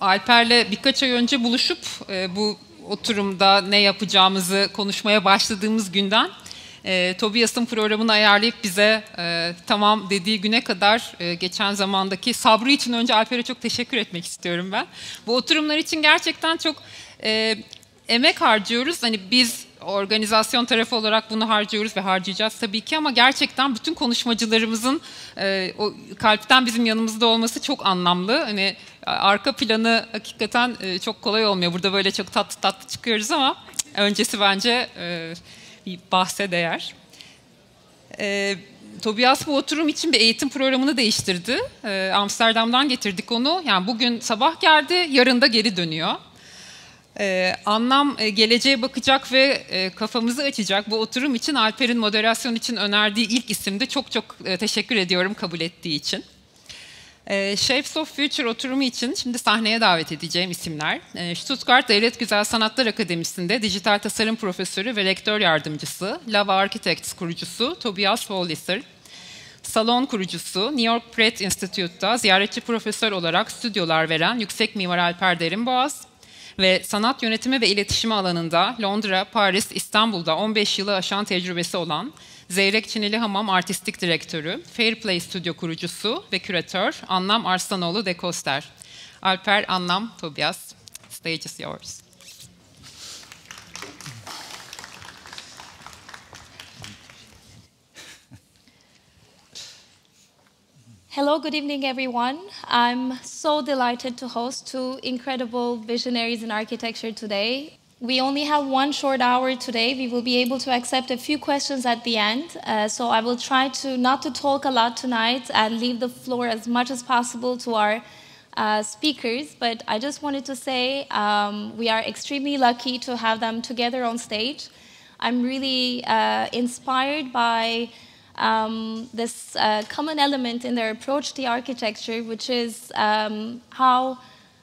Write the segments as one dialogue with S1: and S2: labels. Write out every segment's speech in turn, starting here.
S1: Alper'le birkaç ay önce buluşup bu oturumda ne yapacağımızı konuşmaya başladığımız günden Tobias'ın programını ayarlayıp bize tamam dediği güne kadar geçen zamandaki sabrı için önce Alper'e çok teşekkür etmek istiyorum ben. Bu oturumlar için gerçekten çok emek harcıyoruz. Hani biz organizasyon tarafı olarak bunu harcıyoruz ve harcayacağız tabii ki, ama gerçekten bütün konuşmacılarımızın o kalpten bizim yanımızda olması çok anlamlı. Hani arka planı hakikaten çok kolay olmuyor. Burada böyle çok tatlı tatlı çıkıyoruz ama öncesi bence bir bahse değer. Tobias bu oturum için bir eğitim programını değiştirdi. Amsterdam'dan getirdik onu. Yani bugün sabah geldi, yarın da geri dönüyor. Anlam geleceğe bakacak ve kafamızı açacak. Bu oturum için Alper'in moderasyon için önerdiği ilk isimde çok çok teşekkür ediyorum kabul ettiği için. Shapes of Future oturumu için şimdi sahneye davet edeceğim isimler. Stuttgart Devlet Güzel Sanatlar Akademisi'nde dijital tasarım profesörü ve rektör yardımcısı, Lava Architects kurucusu Tobias Wallisser. SALON kurucusu, New York Pratt Institute'da ziyaretçi profesör olarak stüdyolar veren yüksek mimar Alper Derinboğaz ve sanat yönetimi ve iletişimi alanında Londra, Paris, İstanbul'da 15 yılı aşan tecrübesi olan Zeyrek Çinili Hamam Artistik Direktörü, Fair Play Stüdyo kurucusu ve küratör Anlam de Coster. Alper, Anlam, Tobias, stage is yours.
S2: Hello, good evening, everyone. I'm so delighted to host two incredible visionaries in architecture today. We only have one short hour today. We will be able to accept a few questions at the end. So I will try to not to talk a lot tonight and leave the floor as much as possible to our speakers. But I just wanted to say we are extremely lucky to have them together on stage. I'm really inspired by this common element in their approach to architecture, which is how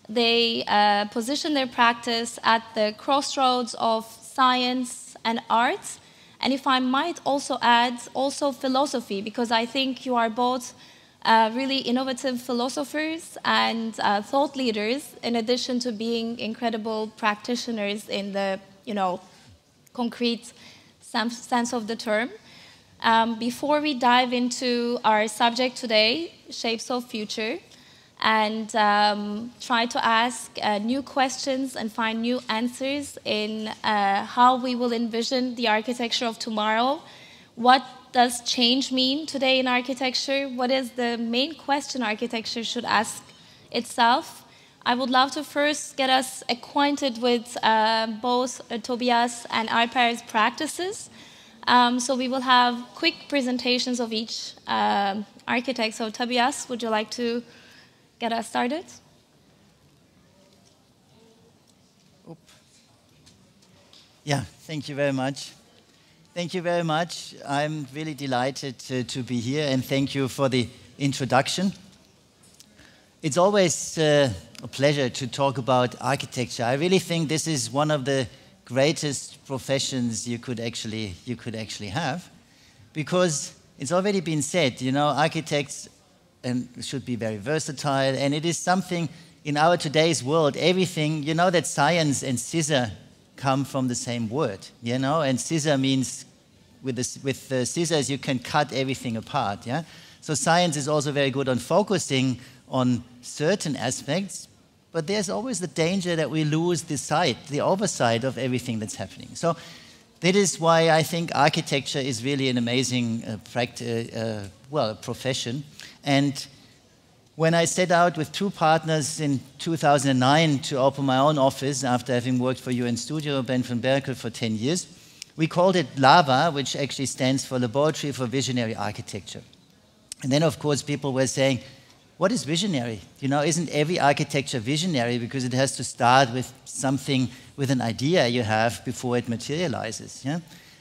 S2: they position their practice at the crossroads of science and art. And if I might also add, also philosophy, because I think you are both really innovative philosophers and thought leaders, in addition to being incredible practitioners in the, concrete sense of the term. Before we dive into our subject today, Shapes of Future, and try to ask new questions and find new answers in how we will envision the architecture of tomorrow. What does change mean today in architecture? What is the main question architecture should ask itself? I would love to first get us acquainted with both Tobias and Alper's practices. So we will have quick presentations of each architect. So Tobias, would you like to get us started?
S3: Yeah, thank you very much. Thank you very much. I'm really delighted to be here, and thank you for the introduction. It's always a pleasure to talk about architecture. I really think this is one of the greatest professions you could actually have, because it's already been said, architects should be very versatile, and it is something in our today's world, everything, that science and scissor come from the same word, and scissor means with the scissors you can cut everything apart, yeah? So science is also very good on focusing on certain aspects, but there's always the danger that we lose the oversight of everything that's happening. So that is why I think architecture is really an amazing profession. And when I set out with two partners in 2009 to open my own office after having worked for UN Studio, Ben van Berkel, for 10 years, we called it LAVA, which actually stands for Laboratory for Visionary Architecture. And then, of course, people were saying, what is visionary? Isn't every architecture visionary, because it has to start with something, with an idea you have before it materializes, yeah?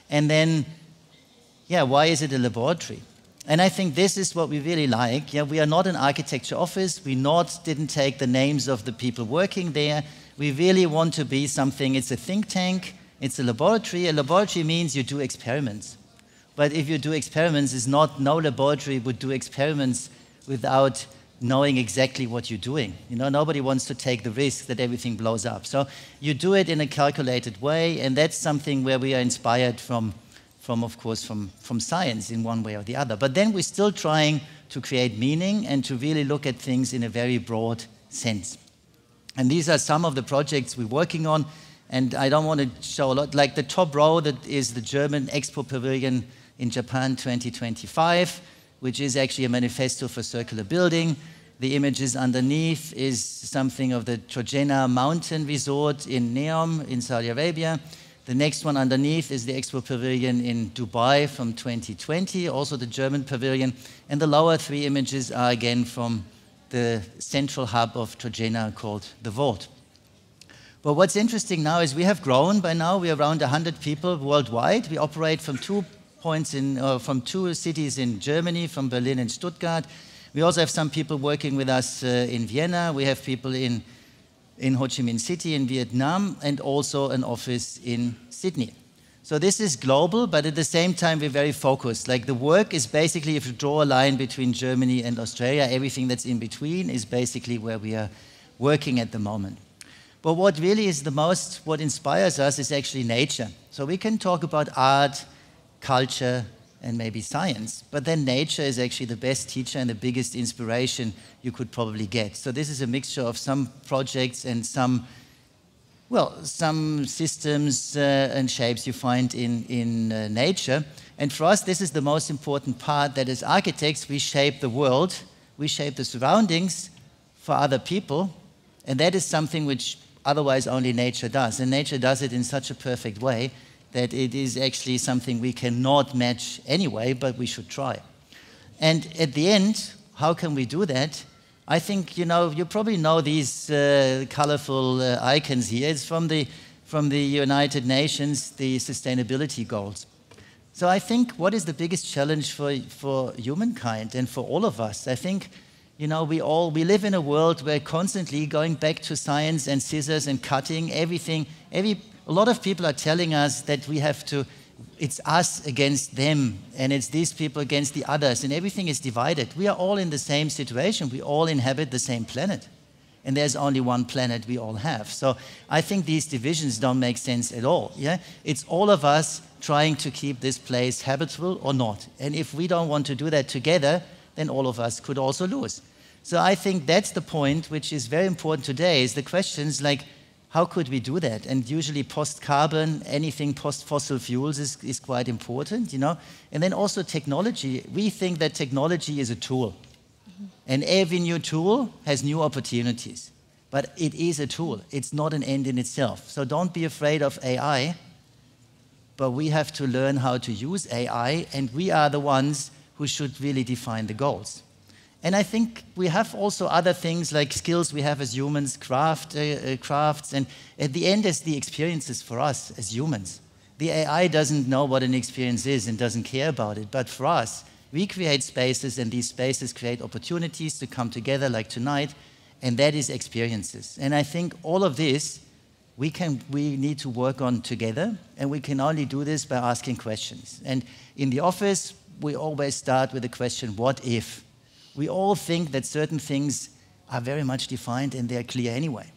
S3: And then, why is it a laboratory? And I think this is what we really like. Yeah, we are not an architecture office. We didn't take the names of the people working there. We really want to be something. It's a think tank. It's a laboratory. A laboratory means you do experiments. But if you do experiments, no laboratory would do experiments without knowing exactly what you're doing. You know, nobody wants to take the risk that everything blows up. So you do it in a calculated way, and that's something where we are inspired from of course, from science in one way or the other. But then we're still trying to create meaning and to really look at things in a very broad sense. And these are some of the projects we're working on, and I don't want to show a lot. Like the top row, that is the German Expo Pavilion in Japan 2025, which is actually a manifesto for circular building. The images underneath is something of the Trojena Mountain Resort in Neom in Saudi Arabia. The next one underneath is the Expo Pavilion in Dubai from 2020, also the German pavilion. And the lower three images are again from the central hub of Trojena called the Vault. But what's interesting now is we have grown by now. We're around 100 people worldwide. We operate from two cities in Germany, from Berlin and Stuttgart. We also have some people working with us in Vienna. We have people in Ho Chi Minh City in Vietnam, and also an office in Sydney. So this is global, but at the same time we're very focused. Like the work is basically, if you draw a line between Germany and Australia, everything that's in between is basically where we are working at the moment. But what really is what inspires us is actually nature. So we can talk about art, culture, and maybe science, but then nature is actually the best teacher and the biggest inspiration you could probably get. So this is a mixture of some projects and some systems and shapes you find in nature. And for us, this is the most important part, that as architects, we shape the world, we shape the surroundings for other people, and that is something which otherwise only nature does. And nature does it in such a perfect way that it is actually something we cannot match anyway, but we should try. And at the end, how can we do that? I think, you probably know these colorful icons here. It's from the United Nations, the sustainability goals. So I think what is the biggest challenge for humankind and for all of us? I think, we live in a world where constantly going back to science and scissors and cutting everything, a lot of people are telling us that it's us against them, and it's these people against the others, and everything is divided. We are all in the same situation. We all inhabit the same planet, and there's only one planet we all have. So I think these divisions don't make sense at all. Yeah, it's all of us trying to keep this place habitable or not. And if we don't want to do that together, then all of us could also lose. So I think that's the point which is very important today, is the questions like, how could we do that? And usually post-carbon, anything post-fossil fuels is quite important, And then also technology. We think that technology is a tool. Mm-hmm. And every new tool has new opportunities. But it is a tool. It's not an end in itself. So don't be afraid of AI. But we have to learn how to use AI, and we are the ones who should really define the goals. And I think we have also other things like skills we have as humans, crafts, and at the end, it's the experiences for us as humans. The AI doesn't know what an experience is and doesn't care about it, but for us, we create spaces, and these spaces create opportunities to come together like tonight, and that is experiences. And I think all of this, we need to work on together, and we can only do this by asking questions. And in the office, we always start with the question, what if? We all think that certain things are very much defined and they're clear anyway.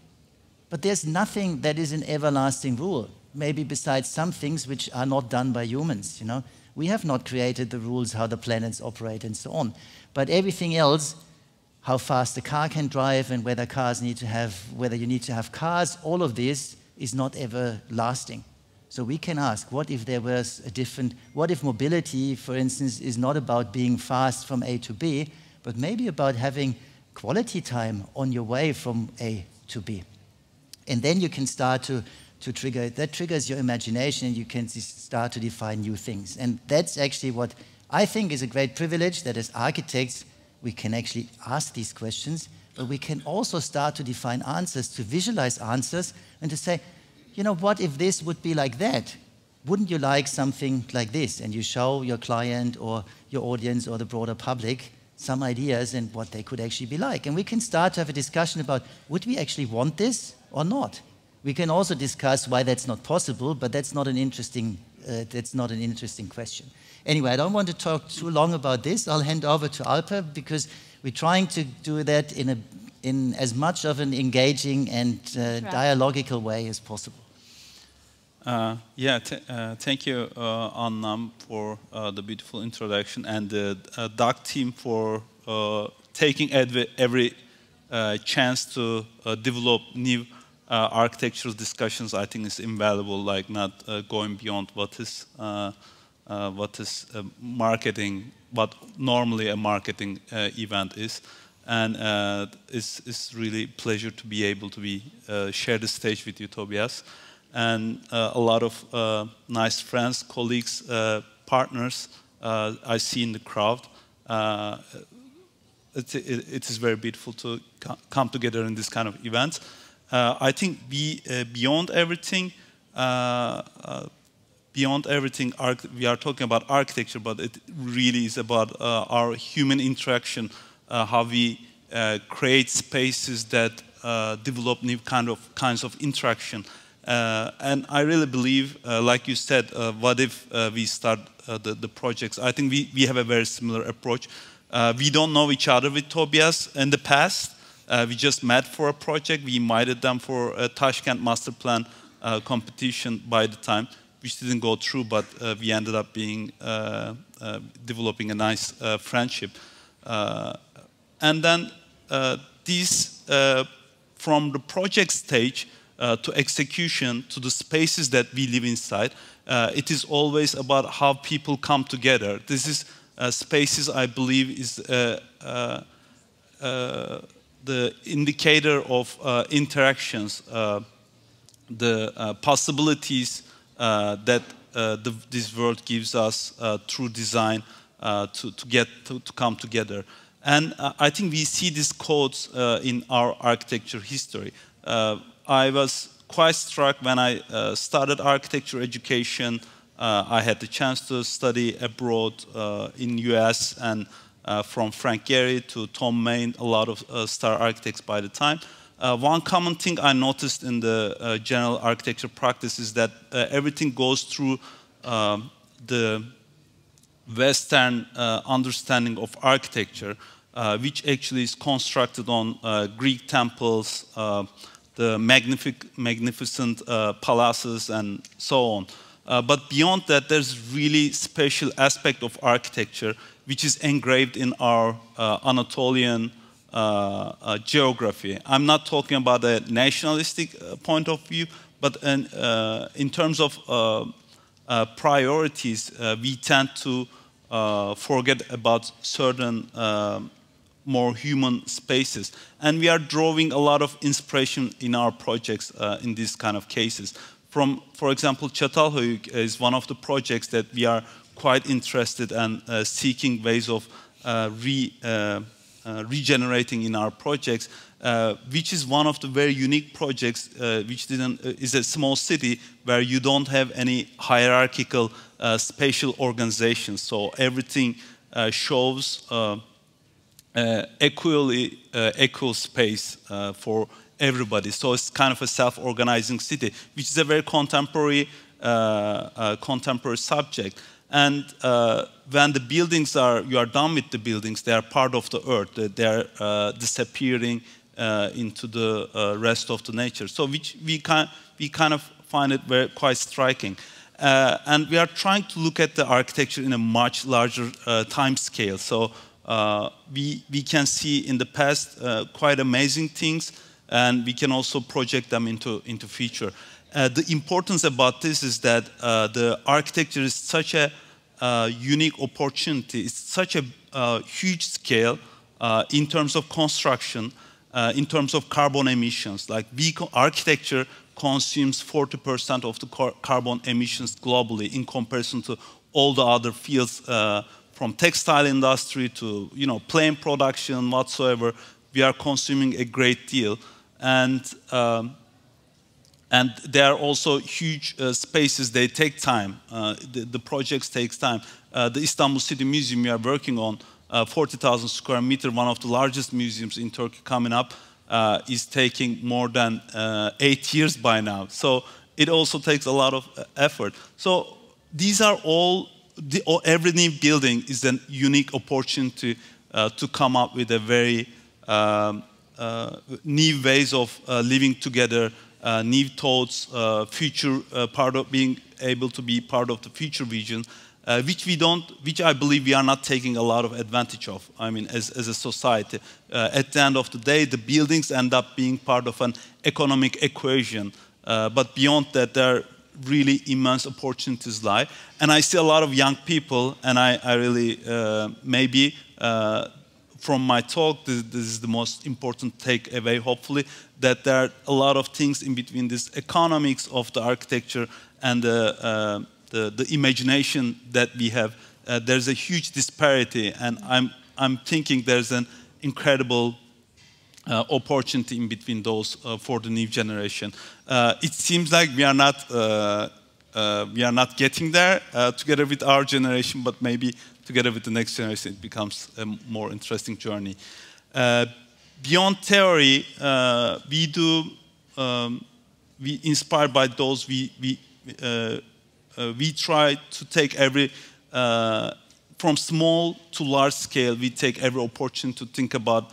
S3: But there's nothing that is an everlasting rule, maybe besides some things which are not done by humans, We have not created the rules how the planets operate and so on. But everything else, how fast a car can drive and whether you need to have cars, all of this is not everlasting. So we can ask, what if there was what if mobility, for instance, is not about being fast from A to B, but maybe about having quality time on your way from A to B. And then you can start to trigger, that triggers your imagination, and you can start to define new things. And that's actually what I think is a great privilege, that as architects, we can actually ask these questions, but we can also start to define answers, to visualize answers, and to say, what if this would be like that? Wouldn't you like something like this? And you show your client or your audience or the broader public some ideas and what they could actually be like. And we can start to have a discussion about, would we actually want this or not? We can also discuss why that's not possible, but that's not an interesting question. Anyway, I don't want to talk too long about this. I'll hand over to Alper, because we're trying to do that in as much of an engaging and dialogical way as possible.
S4: Thank you, Anlam, for the beautiful introduction, and the DAC team for taking every chance to develop new architectural discussions. I think is invaluable, like not going beyond what is marketing, what normally a marketing event is. And it's really a pleasure to be able to share the stage with you, Tobias. And a lot of nice friends, colleagues, partners I see in the crowd. It is very beautiful to come together in this kind of events. I think beyond everything, we are talking about architecture, but it really is about our human interaction, how we create spaces that develop new kinds of interaction. And I really believe, like you said, what if we start the projects? I think we have a very similar approach. We don't know each other with Tobias in the past. We just met for a project. We invited them for a Tashkent master plan competition by the time, which didn't go through, but we ended up developing a nice friendship. And then from the project stage to execution to the spaces that we live inside, it is always about how people come together. This is spaces, I believe, is the indicator of interactions, the possibilities that this world gives us through design to come together. And I think we see these codes in our architecture history. I was quite struck when I started architecture education. I had the chance to study abroad in US, and from Frank Gehry to Tom Main, a lot of star architects by the time. One common thing I noticed in the general architecture practice is that everything goes through the Western understanding of architecture, which actually is constructed on Greek temples, the magnificent palaces, and so on. But beyond that, there's really special aspect of architecture which is engraved in our Anatolian geography. I'm not talking about a nationalistic point of view, but in terms of priorities, we tend to forget about certain more human spaces. And we are drawing a lot of inspiration in our projects in these kind of cases. For example, Çatalhöyük is one of the projects that we are quite interested in seeking ways of regenerating in our projects, which is one of the very unique projects is a small city where you don't have any hierarchical spatial organizations. So everything shows equal space for everybody. So it's kind of a self-organizing city, which is a very contemporary subject. And when the buildings you are done with the buildings, they are part of the earth. They are disappearing into the rest of the nature. So we kind of find it quite striking. And we are trying to look at the architecture in a much larger time scale. So we can see in the past quite amazing things, and we can also project them into future. The importance about this is that the architecture is such a unique opportunity. It's such a huge scale in terms of construction, in terms of carbon emissions. Like architecture consumes 40% of the carbon emissions globally in comparison to all the other fields, from textile industry to plane production whatsoever. We are consuming a great deal. And there are also huge spaces. They take time. The projects take time. The Istanbul City Museum we are working on, 40,000 square meter, one of the largest museums in Turkey coming up, is taking more than 8 years by now. So it also takes a lot of effort. So these are all, every new building is a unique opportunity to come up with a very new ways of living together, new thoughts, future part of being able to be part of the future vision, which I believe we are not taking a lot of advantage of. I mean, as a society, at the end of the day, the buildings end up being part of an economic equation. But beyond that, there are really immense opportunities lie. And I see a lot of young people, and I really, maybe from my talk, this is the most important takeaway, hopefully, that there are a lot of things in between this economics of the architecture and the imagination that we have. There's a huge disparity, and I'm thinking there's an incredible opportunity in between those for the new generation. It seems like we are not getting there together with our generation, but maybe together with the next generation it becomes a more interesting journey. Beyond theory, we inspired by those, we try to take every, from small to large scale, we take every opportunity to think about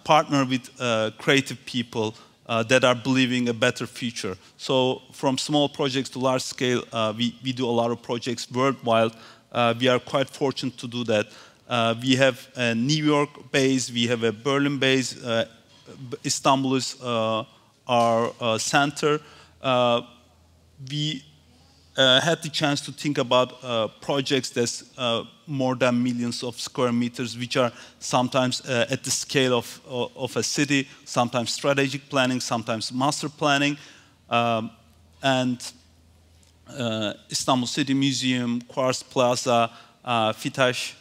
S4: partner with creative people that are believing a better future. So from small projects to large scale, we do a lot of projects worldwide. We are quite fortunate to do that. We have a New York base, we have a Berlin base, Istanbul is our center. We had the chance to think about projects that's more than millions of square meters, which are sometimes at the scale of a city, sometimes strategic planning, sometimes master planning. And Istanbul City Museum, Quartz Plaza, Fitaş,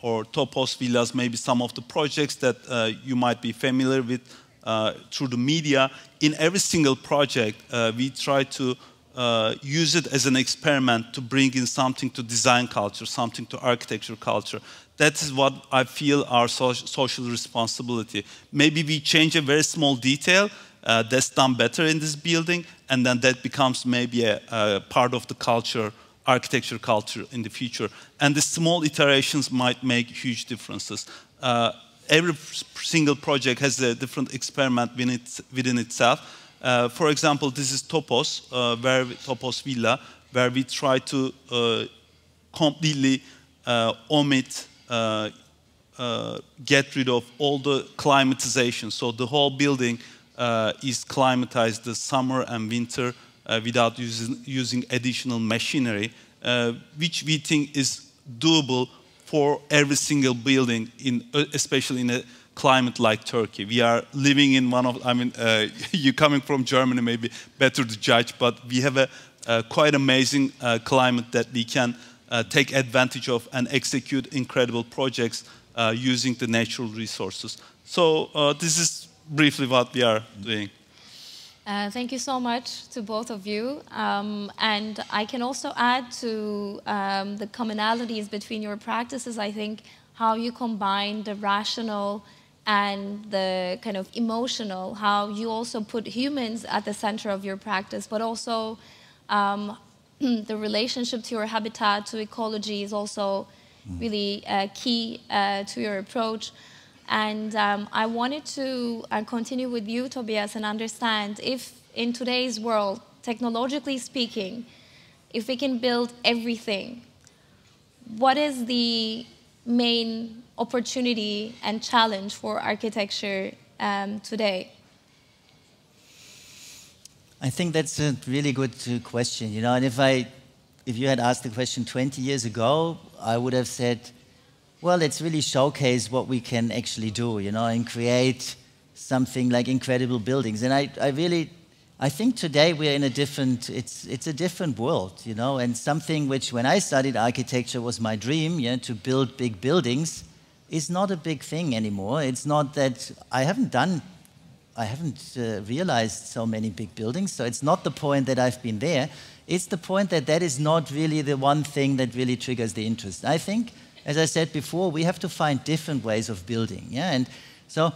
S4: or Topos Villas, maybe some of the projects that you might be familiar with through the media. In every single project, we try to use it as an experiment to bring in something to design culture, something to architecture culture. That is what I feel our social responsibility. Maybe we change a very small detail that's done better in this building, and then that becomes maybe a part of the culture, architecture culture in the future. And the small iterations might make huge differences. Every single project has a different experiment within itself. For example, this is Topos, Topos Villa, where we try to completely omit, get rid of all the climatization. So the whole building is climatized the summer and winter without using additional machinery, which we think is doable for every single building, especially in a climate like Turkey. We are living in one of, I mean, you coming from Germany, maybe better to judge, but we have a quite amazing climate that we can take advantage of and execute incredible projects using the natural resources. So this is briefly what we are doing.
S2: Thank you so much to both of you. And I can also add to the commonalities between your practices, I think, how you combine the rational and the kind of emotional, how you also put humans at the center of your practice, but also the relationship to your habitat, to ecology is also really key to your approach. And I wanted to continue with you, Tobias, and understand if in today's world, technologically speaking, if we can build everything, what is the main opportunity and challenge for architecture today?
S3: I think that's a really good question, you know, and if you had asked the question 20 years ago, I would have said, well, let's really showcase what we can actually do, you know, and create something like incredible buildings. And I think today we're in a different, it's a different world, you know, and something which when I studied architecture was my dream, you know, to build big buildings, is not a big thing anymore. It's not that I haven't realized so many big buildings, so it's not the point that I've been there. It's the point that that is not really the one thing that really triggers the interest. I think, as I said before, we have to find different ways of building, yeah? And so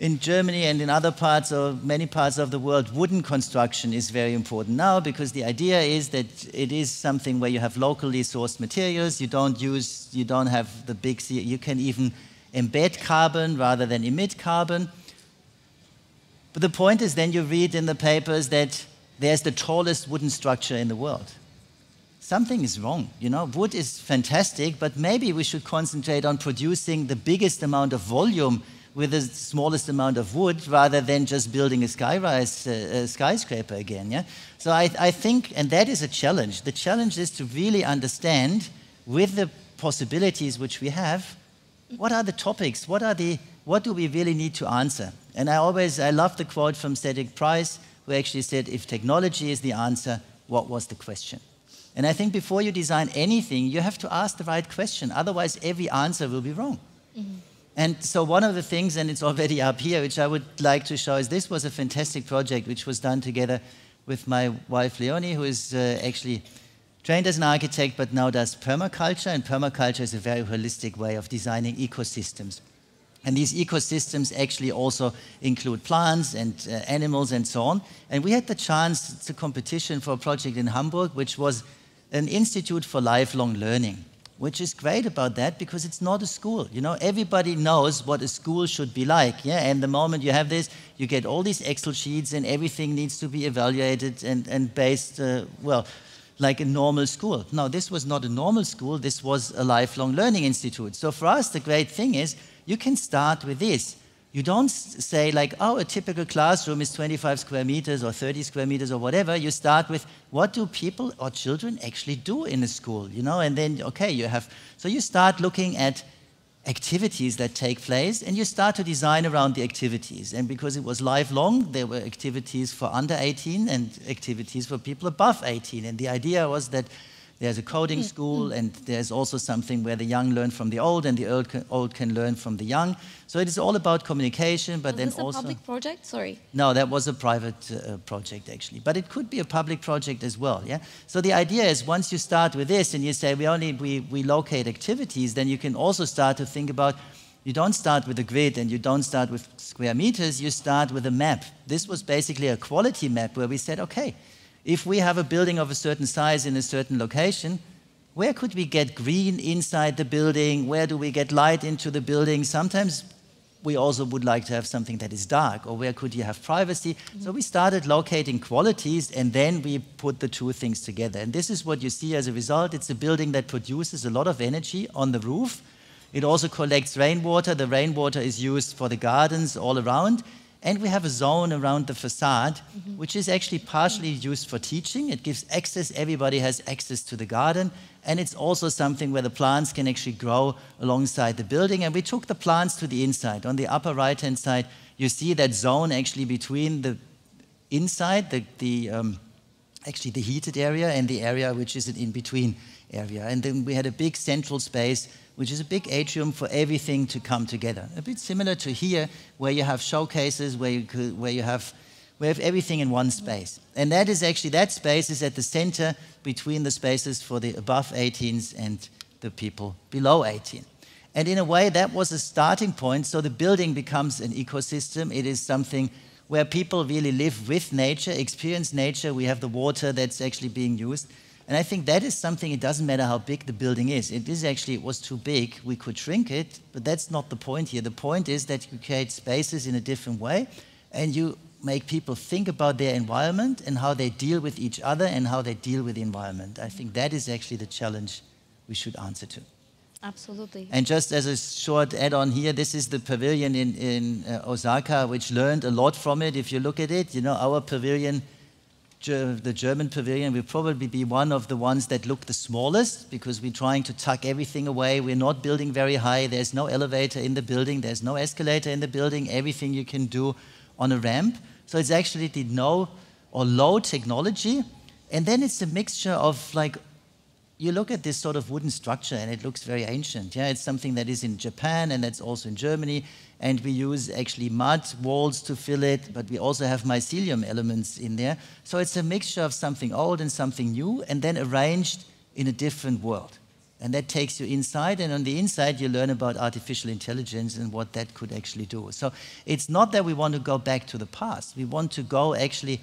S3: in Germany and in other parts or many parts of the world, wooden construction is very important now, because the idea is that it is something where you have locally sourced materials. You don't have the big, you can even embed carbon rather than emit carbon. But the point is, then you read in the papers that there's the tallest wooden structure in the world. Something is wrong, you know. Wood is fantastic, but maybe we should concentrate on producing the biggest amount of volume with the smallest amount of wood, rather than just building a skyscraper again. Yeah? So I think, and that is a challenge. The challenge is to really understand, with the possibilities which we have, what are the topics? What do we really need to answer? And I love the quote from Cedric Price, who actually said, if technology is the answer, what was the question? And I think before you design anything, you have to ask the right question. Otherwise, every answer will be wrong. Mm-hmm. And so one of the things, and it's already up here, which I would like to show, is this was a fantastic project which was done together with my wife Leonie, who is actually trained as an architect but now does permaculture. And permaculture is a very holistic way of designing ecosystems. And these ecosystems actually also include plants and animals and so on. And we had the chance, it's a competition for a project in Hamburg, which was an institute for lifelong learning, which is great about that, because it's not a school. You know, everybody knows what a school should be like. Yeah? And the moment you have this, you get all these Excel sheets and everything needs to be evaluated and based, well, like a normal school. No, this was not a normal school. This was a lifelong learning institute. So for us, the great thing is you can start with this. You don't say like, oh, a typical classroom is 25 square meters or 30 square meters or whatever. You start with, what do people or children actually do in a school, you know? And then, okay, so you start looking at activities that take place, and you start to design around the activities. And because it was lifelong, there were activities for under 18 and activities for people above 18. And the idea was that there's a coding school, and there's also something where the young learn from the old, and the old can learn from the young. So it is all about communication, but then also...
S2: Was this a public project? Sorry.
S3: No, that was a private project, actually. But it could be a public project as well, yeah? So the idea is, once you start with this, and you say, we locate activities, then you can also start to think about, you don't start with a grid, and you don't start with square meters, you start with a map. This was basically a quality map, where we said, okay, if we have a building of a certain size in a certain location, where could we get green inside the building? Where do we get light into the building? Sometimes we also would like to have something that is dark, or where could you have privacy? Mm-hmm. So we started locating qualities, and then we put the two things together. And this is what you see as a result. It's a building that produces a lot of energy on the roof. It also collects rainwater. The rainwater is used for the gardens all around. And we have a zone around the facade, which is actually partially used for teaching. It gives access, everybody has access to the garden. And it's also something where the plants can actually grow alongside the building. And we took the plants to the inside. On the upper right-hand side, you see that zone actually between the inside, actually the heated area, and the area which is an in-between area. And then we had a big central space, which is a big atrium for everything to come together. A bit similar to here, where you have showcases, where you have everything in one space. And that is actually, that space is at the center between the spaces for the above 18s and the people below 18. And in a way, that was a starting point. So the building becomes an ecosystem. It is something where people really live with nature, experience nature. We have the water that's actually being used. And I think that is something, it doesn't matter how big the building is. It was too big, we could shrink it, but that's not the point here. The point is that you create spaces in a different way, and you make people think about their environment and how they deal with each other and how they deal with the environment. I think that is actually the challenge we should answer to.
S2: Absolutely.
S3: And just as a short add-on here, this is the pavilion in Osaka, which learned a lot from it. If you look at it, you know, our pavilion, the German pavilion, will probably be one of the ones that look the smallest, because we're trying to tuck everything away. We're not building very high. There's no elevator in the building. There's no escalator in the building. Everything you can do on a ramp. So it's actually the no or low technology. And then it's a mixture of, like, you look at this sort of wooden structure and it looks very ancient. Yeah, it's something that is in Japan and that's also in Germany. And we use actually mud walls to fill it, but we also have mycelium elements in there. So it's a mixture of something old and something new, and then arranged in a different world. And that takes you inside, and on the inside you learn about artificial intelligence and what that could actually do. So it's not that we want to go back to the past. We want to go actually,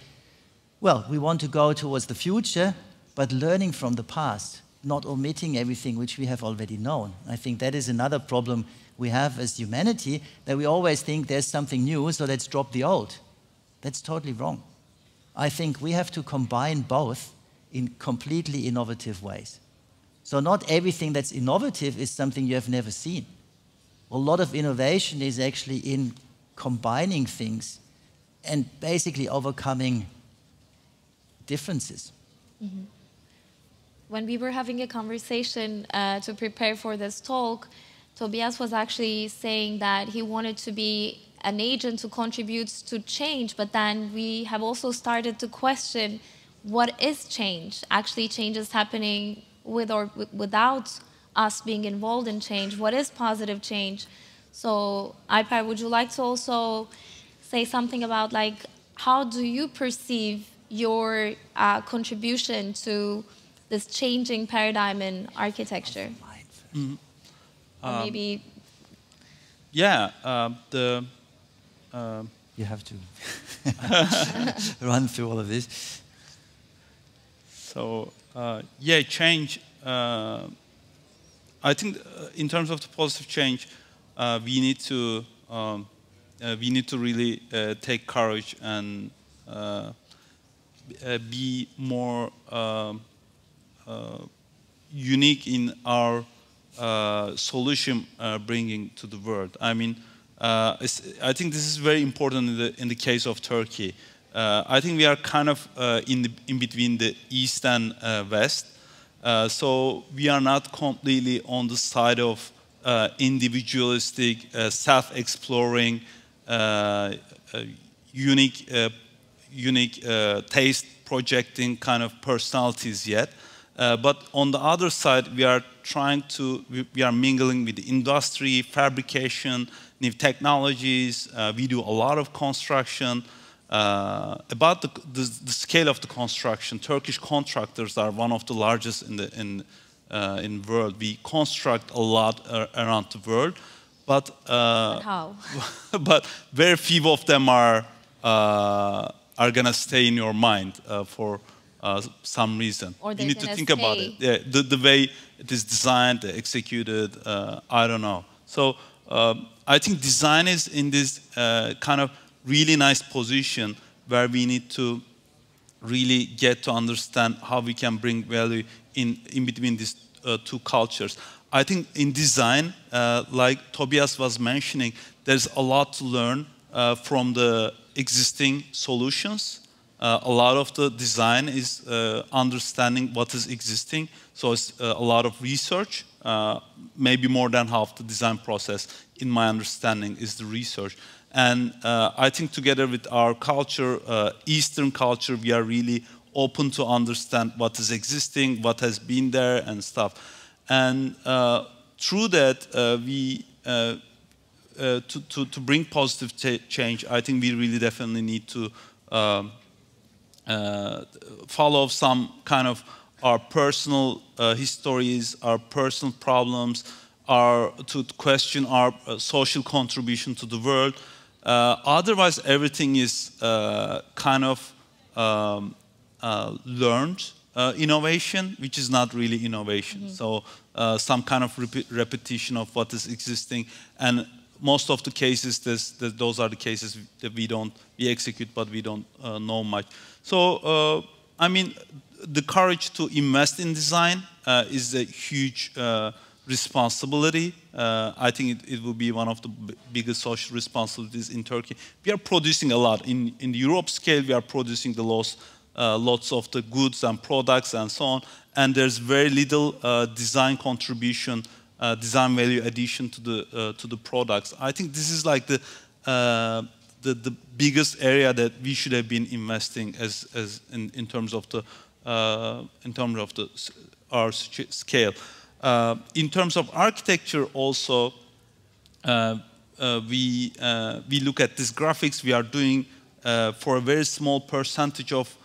S3: well, we want to go towards the future, but learning from the past, not omitting everything which we have already known. I think that is another problem we have as humanity, that we always think there's something new, so let's drop the old. That's totally wrong. I think we have to combine both in completely innovative ways. So not everything that's innovative is something you have never seen. A lot of innovation is actually in combining things and basically overcoming differences.
S2: Mm-hmm. When we were having a conversation to prepare for this talk, Tobias was actually saying that he wanted to be an agent who contributes to change, but then we have also started to question what is change? Actually, change is happening with or without us being involved in change. What is positive change? So, Alper, would you like to also say something about, like, how do you perceive your contribution to this changing paradigm in architecture?
S4: Mm-hmm.
S2: Or maybe...
S4: Yeah,
S3: you have to run through all of this.
S4: So, yeah, change. I think in terms of the positive change, we need to really take courage and be more unique in our solution bringing to the world. I mean, I think this is very important in the case of Turkey. I think we are kind of in between the East and West. So we are not completely on the side of individualistic, self-exploring, unique taste projecting kind of personalities yet. But on the other side, we are we are mingling with the industry, fabrication, new technologies. We do a lot of construction. About the scale of the construction, Turkish contractors are one of the largest in the world. We construct a lot around the world, but
S2: how?
S4: But very few of them are gonna stay in your mind for some reason.
S2: Or
S4: you need to think about it. Yeah, the way it is designed, executed. I don't know. So I think design is in this kind of really nice position where we need to really get to understand how we can bring value in between these two cultures. I think in design, like Tobias was mentioning, there's a lot to learn from the existing solutions. A lot of the design is understanding what is existing. So it's a lot of research. Maybe more than half the design process, in my understanding, is the research. And I think together with our culture, Eastern culture, we are really open to understand what is existing, what has been there and stuff. And through that, to bring positive change, I think we really definitely need to follow some kind of our personal histories, our personal problems, to question our social contribution to the world. Otherwise, everything is kind of learned innovation, which is not really innovation. Mm-hmm. So some kind of repetition of what is existing, and most of the cases, those are the cases that we execute, but we don't know much. So I mean, the courage to invest in design is a huge responsibility. I think it will be one of the biggest social responsibilities in Turkey. We are producing a lot. In the Europe scale, we are producing the lots of the goods and products and so on. And there's very little design contribution, design value addition to the products. I think this is like the biggest area that we should have been investing in terms of our scale. In terms of architecture, also, we look at these graphics. We are doing for a very small percentage of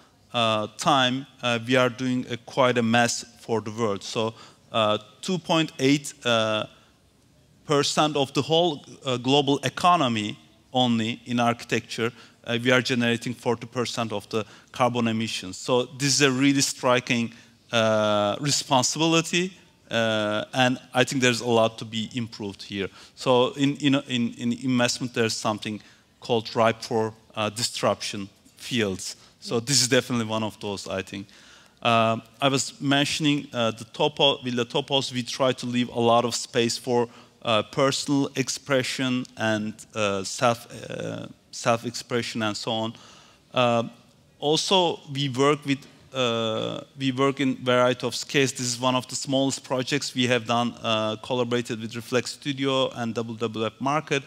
S4: time. We are doing quite a mess for the world. So 2.8% of the whole global economy only in architecture. We are generating 40% of the carbon emissions. So this is a really striking responsibility, and I think there's a lot to be improved here. So in investment, there's something called ripe for disruption fields. So this is definitely one of those, I think. I was mentioning with the topos, we try to leave a lot of space for personal expression and self-expression and so on. Also, we work in variety of scales. This is one of the smallest projects we have done, collaborated with Reflex Studio and WWF Market.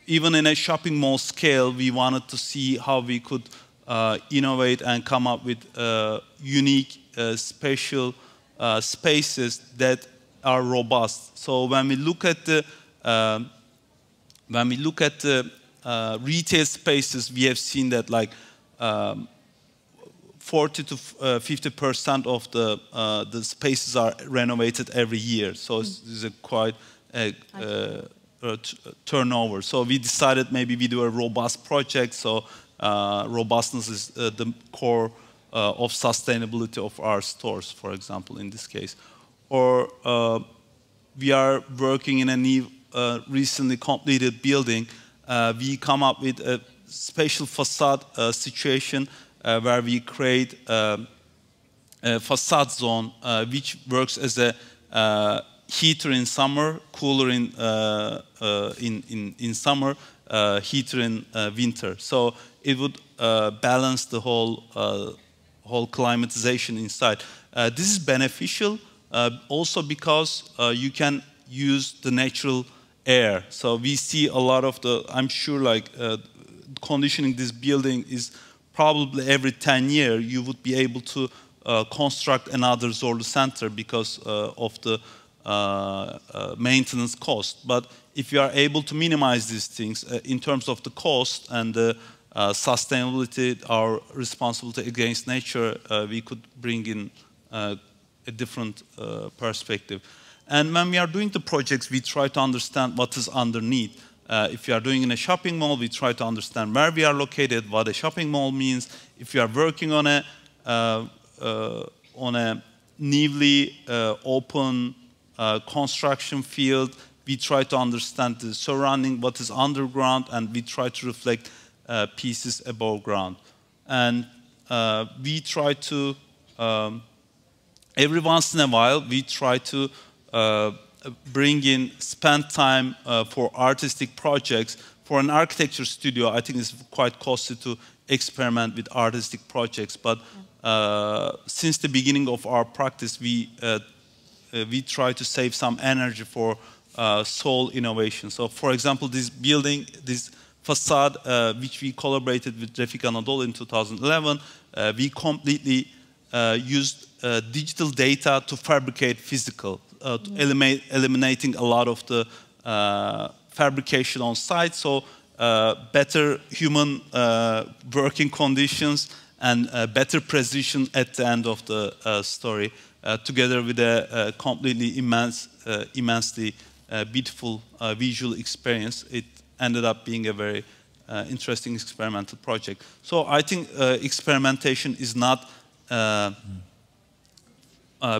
S4: Even in a shopping mall scale, we wanted to see how we could innovate and come up with unique, special spaces that are robust. So when we look at the retail spaces, we have seen that like 40 to 50% of the spaces are renovated every year. So this is a quite turnover. So we decided maybe we do a robust project. So robustness is the core of sustainability of our stores, for example, in this case. Or we are working in a new, recently completed building. We come up with a spatial facade situation where we create a facade zone which works as a heater in summer, cooler in summer, heater in winter. So it would balance the whole climatization inside. This is beneficial also because you can use the natural air. So we see a lot of the, I'm sure like conditioning this building is probably every 10 years you would be able to construct another Zorlu center because of the maintenance cost. But if you are able to minimize these things in terms of the cost and the sustainability, our responsibility against nature, we could bring in a different perspective. And when we are doing the projects, we try to understand what is underneath. If you are doing in a shopping mall, we try to understand where we are located, what a shopping mall means. If you are working on a newly open construction field, we try to understand the surrounding, what is underground, and we try to reflect pieces above ground. And we try to, every once in a while, we try to spend time for artistic projects. For an architecture studio, I think it's quite costly to experiment with artistic projects. But since the beginning of our practice, we try to save some energy for soul innovation. So, for example, this building, this facade, which we collaborated with Refik Anadolu in 2011, we completely used digital data to fabricate physical, eliminating a lot of the fabrication on site. So better human working conditions and better precision at the end of the story, together with a completely immensely beautiful visual experience. It ended up being a very interesting experimental project. So I think experimentation is not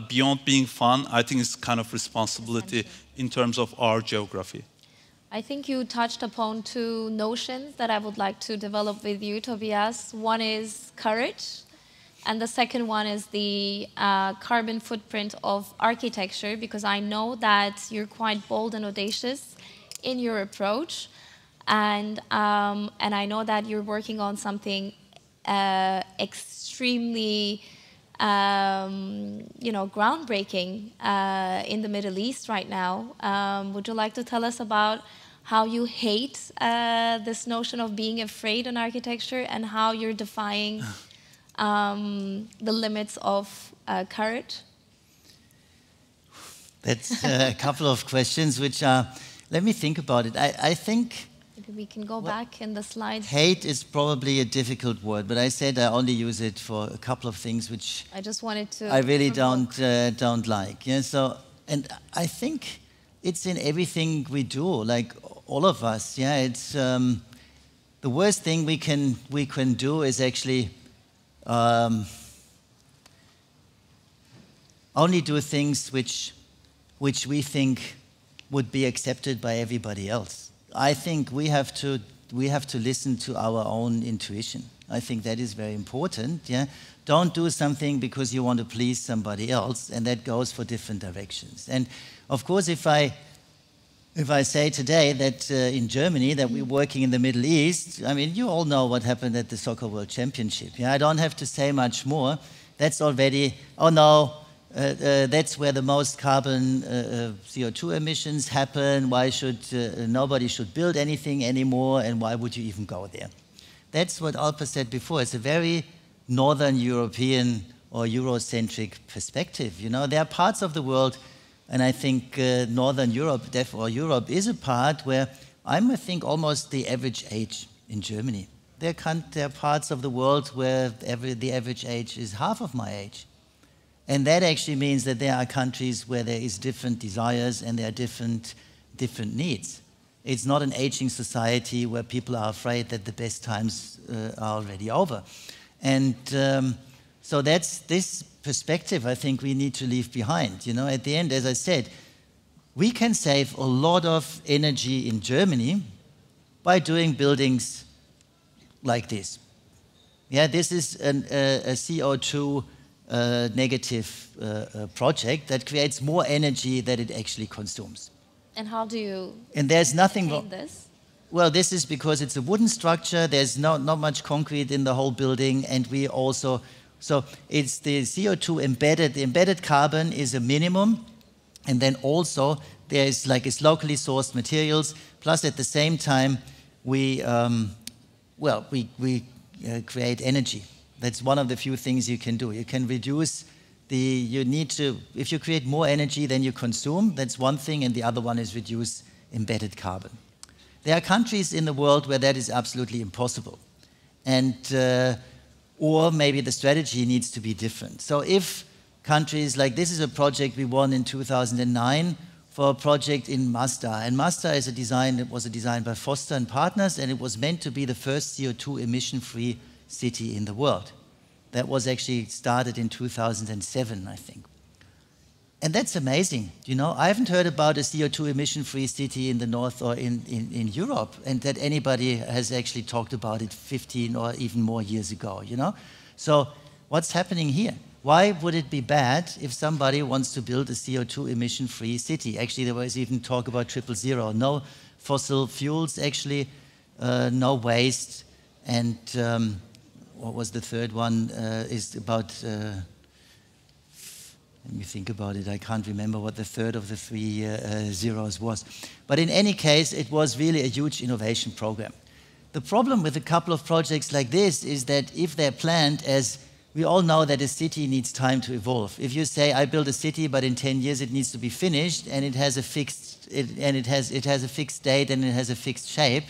S4: beyond being fun. I think it's kind of responsibility in terms of our geography.
S2: I think you touched upon two notions that I would like to develop with you, Tobias. One is courage, and the second one is the carbon footprint of architecture, because I know that you're quite bold and audacious in your approach, and I know that you're working on something extremely groundbreaking in the Middle East right now. Would you like to tell us about how you hate this notion of being afraid in architecture and how you're defying the limits of courage?
S3: That's a couple of questions which are, let me think about it. I think
S2: Maybe we can go back in the slides.
S3: Hate is probably a difficult word, but I said I only use it for a couple of things which
S2: I just wanted to.
S3: I really don't like. Yeah. So, and I think it's in everything we do, like all of us. Yeah. It's the worst thing we can do is actually only do things which we think would be accepted by everybody else. I think we have to listen to our own intuition. I think that is very important. Yeah, don't do something because you want to please somebody else, and that goes for different directions. And of course, if I say today that in Germany that we're working in the Middle East, I mean, you all know what happened at the Soccer World Championship. Yeah, I don't have to say much more. That's already. Oh no. That's where the most carbon CO2 emissions happen. Why should nobody should build anything anymore, and why would you even go there? That's what Alper said before. It's a very Northern European or Eurocentric perspective. You know, there are parts of the world, and I think Northern Europe, or Europe, is a part where I think almost the average age in Germany. There are parts of the world where the average age is half of my age. And that actually means that there are countries where there is different desires and there are different needs. It's not an aging society where people are afraid that the best times are already over. And so that's this perspective I think we need to leave behind. You know, at the end, as I said, we can save a lot of energy in Germany by doing buildings like this. Yeah, this is a CO2 negative project that creates more energy than it actually consumes.
S2: And how do you?
S3: And there's nothing wrong.
S2: This?
S3: Well, this is because it's a wooden structure. There's not much concrete in the whole building, and we also it's the CO2 embedded. The embedded carbon is a minimum, and then also there is it's locally sourced materials. Plus, at the same time, we create energy. That's one of the few things you can do. You can reduce if you create more energy than you consume, that's one thing, and the other one is reduce embedded carbon. There are countries in the world where that is absolutely impossible. And, or maybe the strategy needs to be different. So if countries this is a project we won in 2009 for a project in Mazda. And Mazda is was a design by Foster and Partners, and it was meant to be the first CO2 emission-free city in the world. That was actually started in 2007, I think. And that's amazing. You know, I haven't heard about a CO2 emission-free city in the north or in Europe, and that anybody has actually talked about it 15 or even more years ago, you know? So what's happening here? Why would it be bad if somebody wants to build a CO2 emission-free city? Actually, there was even talk about 000, no fossil fuels, actually, no waste, and what was the third one? Is about, let me think about it. I can't remember what the third of the three zeros was. But in any case, it was really a huge innovation program. The problem with a couple of projects like this is that if they're planned as, we all know that a city needs time to evolve. If you say, I build a city, but in 10 years it needs to be finished, and it has a fixed, it has a fixed date and it has a fixed shape,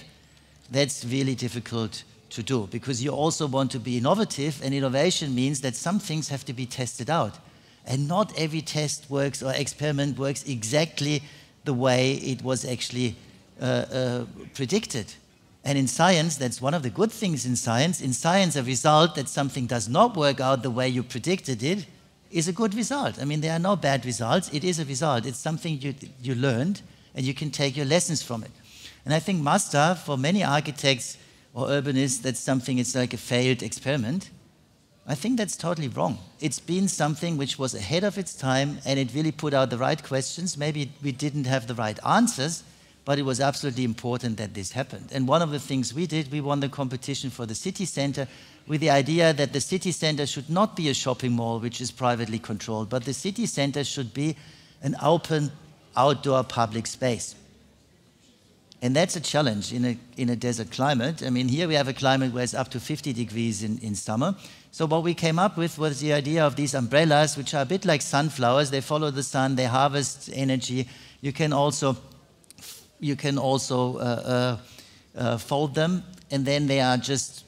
S3: that's really difficult to do, because you also want to be innovative, and innovation means that some things have to be tested out. And not every test works or experiment works exactly the way it was actually predicted. And in science, that's one of the good things in science. In science, a result that something does not work out the way you predicted it is a good result. I mean, there are no bad results. It is a result. It's something you learned, and you can take your lessons from it. And I think Mazda, for many architects or urbanists, that's something, it's like a failed experiment. I think that's totally wrong. It's been something which was ahead of its time, and it really put out the right questions. Maybe we didn't have the right answers, but it was absolutely important that this happened. And one of the things we did, we won the competition for the city center with the idea that the city center should not be a shopping mall which is privately controlled, but the city center should be an open, outdoor public space. And that's a challenge in a desert climate. I mean, here we have a climate where it's up to 50 degrees in summer. So what we came up with was the idea of these umbrellas, which are a bit like sunflowers. They follow the sun, they harvest energy. You can also fold them, and then they are just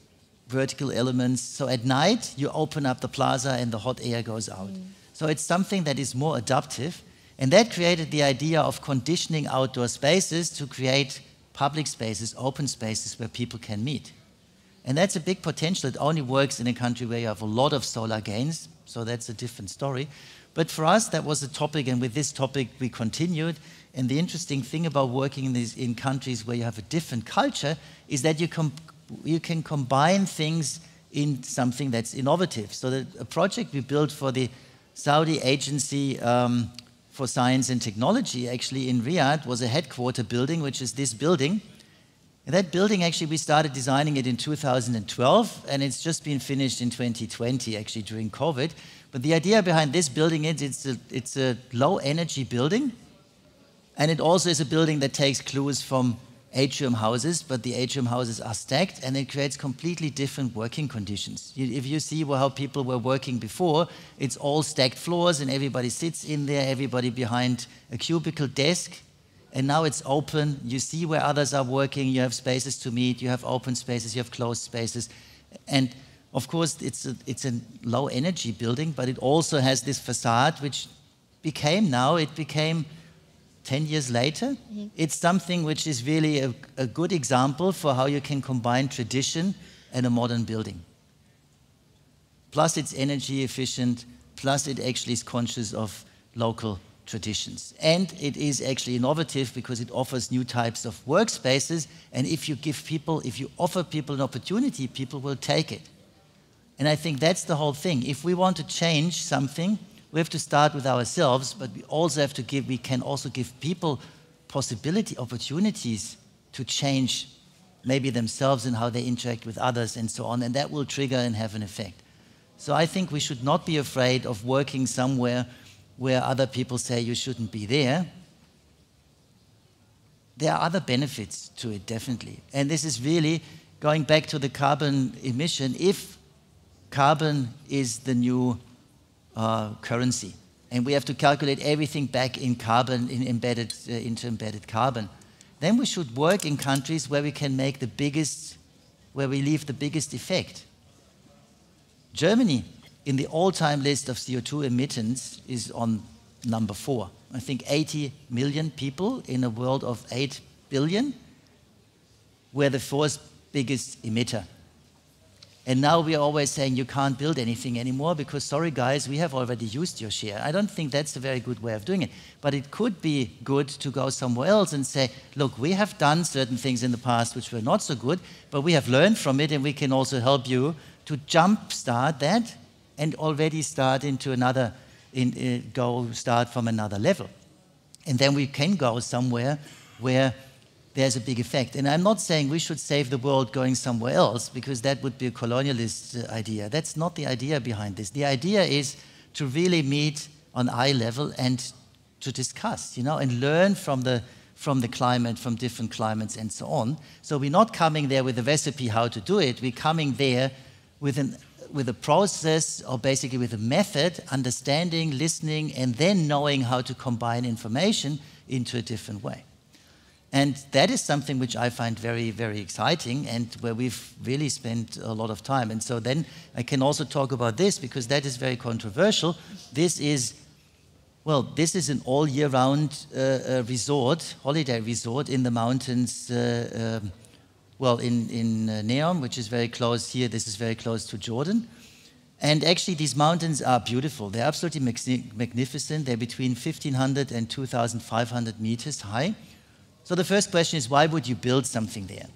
S3: vertical elements. So at night, you open up the plaza and the hot air goes out. So it's something that is more adaptive. And that created the idea of conditioning outdoor spaces to create public spaces, open spaces where people can meet. And that's a big potential. It only works in a country where you have a lot of solar gains, so that's a different story. But for us, that was a topic, and with this topic, we continued. And the interesting thing about working in countries where you have a different culture is that you can combine things in something that's innovative. So a project we built for the Saudi Agency for Science and Technology, actually in Riyadh, was a headquarter building, which is this building. And that building, actually, we started designing it in 2012, and it's just been finished in 2020, actually, during COVID. But the idea behind this building is it's a low-energy building, and it also is a building that takes clues from atrium houses, but the atrium houses are stacked, and it creates completely different working conditions. If you see how people were working before, it's all stacked floors, and everybody sits in there, everybody behind a cubicle desk. And now it's open, you see where others are working, you have spaces to meet, you have open spaces, you have closed spaces. And of course, it's a low energy building, but it also has this facade, which became 10 years later. It's something which is really a good example for how you can combine tradition and a modern building. Plus it's energy efficient, plus it actually is conscious of local traditions. And it is actually innovative because it offers new types of workspaces, and if you offer people an opportunity, people will take it. And I think that's the whole thing. If we want to change something, we have to start with ourselves, but we can also give people opportunities to change maybe themselves and how they interact with others and so on, and that will trigger and have an effect. So I think we should not be afraid of working somewhere where other people say you shouldn't be there. There are other benefits to it, definitely. And this is really going back to the carbon emission. If carbon is the new currency, and we have to calculate everything back in carbon, into embedded carbon, then we should work in countries where we can make where we leave the biggest effect. Germany, in the all-time list of CO2 emittents, is on number 4. I think 80 million people in a world of 8 billion. We're the 4th biggest emitter. And now we are always saying you can't build anything anymore because, sorry guys, we have already used your share. I don't think that's a very good way of doing it. But it could be good to go somewhere else and say, look, we have done certain things in the past which were not so good, but we have learned from it, and we can also help you to jumpstart that and already start start from another level. And then we can go somewhere where there's a big effect. And I'm not saying we should save the world going somewhere else, because that would be a colonialist idea. That's not the idea behind this. The idea is to really meet on eye level and to discuss, and learn from the climate, from different climates and so on. So we're not coming there with a recipe how to do it. We're coming there with a process, or basically with a method, understanding, listening, and then knowing how to combine information into a different way. And that is something which I find very, very exciting, and where we've really spent a lot of time. And so then I can also talk about this, because that is very controversial. This is an all year round holiday resort in the mountains, in Neom, which is very close here. This is very close to Jordan. And actually these mountains are beautiful. They're absolutely magnificent. They're between 1,500 and 2,500 meters high. So the first question is, why would you build something there?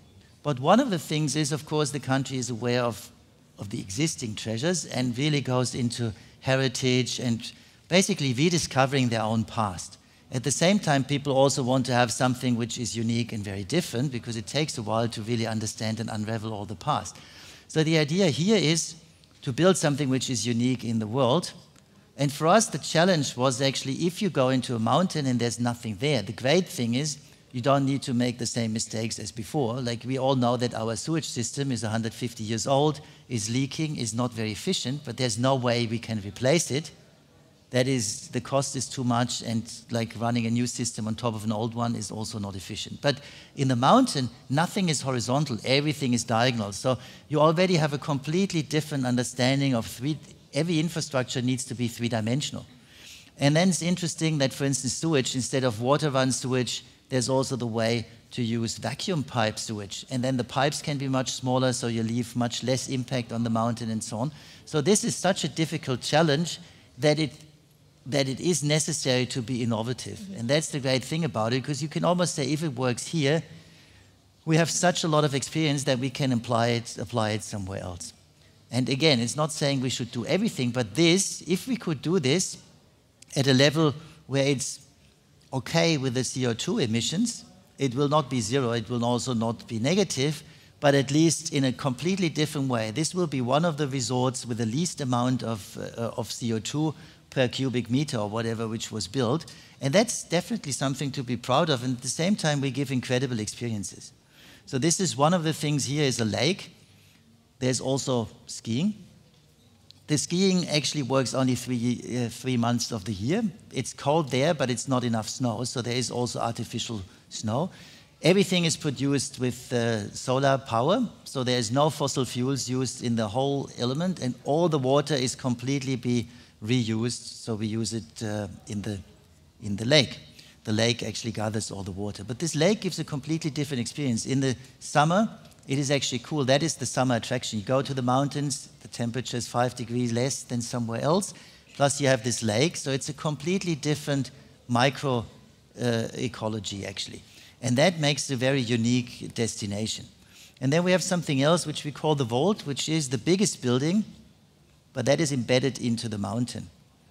S3: But one of the things is, of course, the country is aware of the existing treasures and really goes into heritage and basically rediscovering their own past. At the same time, people also want to have something which is unique and very different, because it takes a while to really understand and unravel all the past. So the idea here is to build something which is unique in the world. And for us, the challenge was actually, if you go into a mountain and there's nothing there, the great thing is you don't need to make the same mistakes as before. Like, we all know that our sewage system is 150 years old, is leaking, is not very efficient, but there's no way we can replace it that is, the cost is too much, and like running a new system on top of an old one is also not efficient. But in the mountain, nothing is horizontal, everything is diagonal. So you already have a completely different understanding of every infrastructure needs to be three-dimensional. And then it's interesting that, for instance, sewage, instead of water run sewage, there's also the way to use vacuum pipe sewage. And then the pipes can be much smaller, so you leave much less impact on the mountain and so on. So this is such a difficult challenge that it is necessary to be innovative. Mm-hmm. And that's the great thing about it, because you can almost say if it works here, we have such a lot of experience that we can apply it somewhere else. And again, it's not saying we should do everything, but this, if we could do this at a level where it's okay with the CO2 emissions, it will not be zero, it will also not be negative, but at least in a completely different way. This will be one of the resorts with the least amount of CO2 per cubic meter or whatever which was built. And that's definitely something to be proud of. And at the same time, we give incredible experiences. So this is one of the things here is a lake. There's also skiing. The skiing actually works only 3 months of the year. It's cold there, but it's not enough snow, so there is also artificial snow. Everything is produced with solar power, so there is no fossil fuels used in the whole element, and all the water is completely reused, so we use it in the lake. The lake actually gathers all the water. But this lake gives a completely different experience. In the summer, it is actually cool. That is the summer attraction. You go to the mountains, the temperature is 5 degrees less than somewhere else, plus you have this lake, so it's a completely different micro ecology, actually. And that makes a very unique destination. And then we have something else which we call the Vault, which is the biggest building, but that is embedded into the mountain.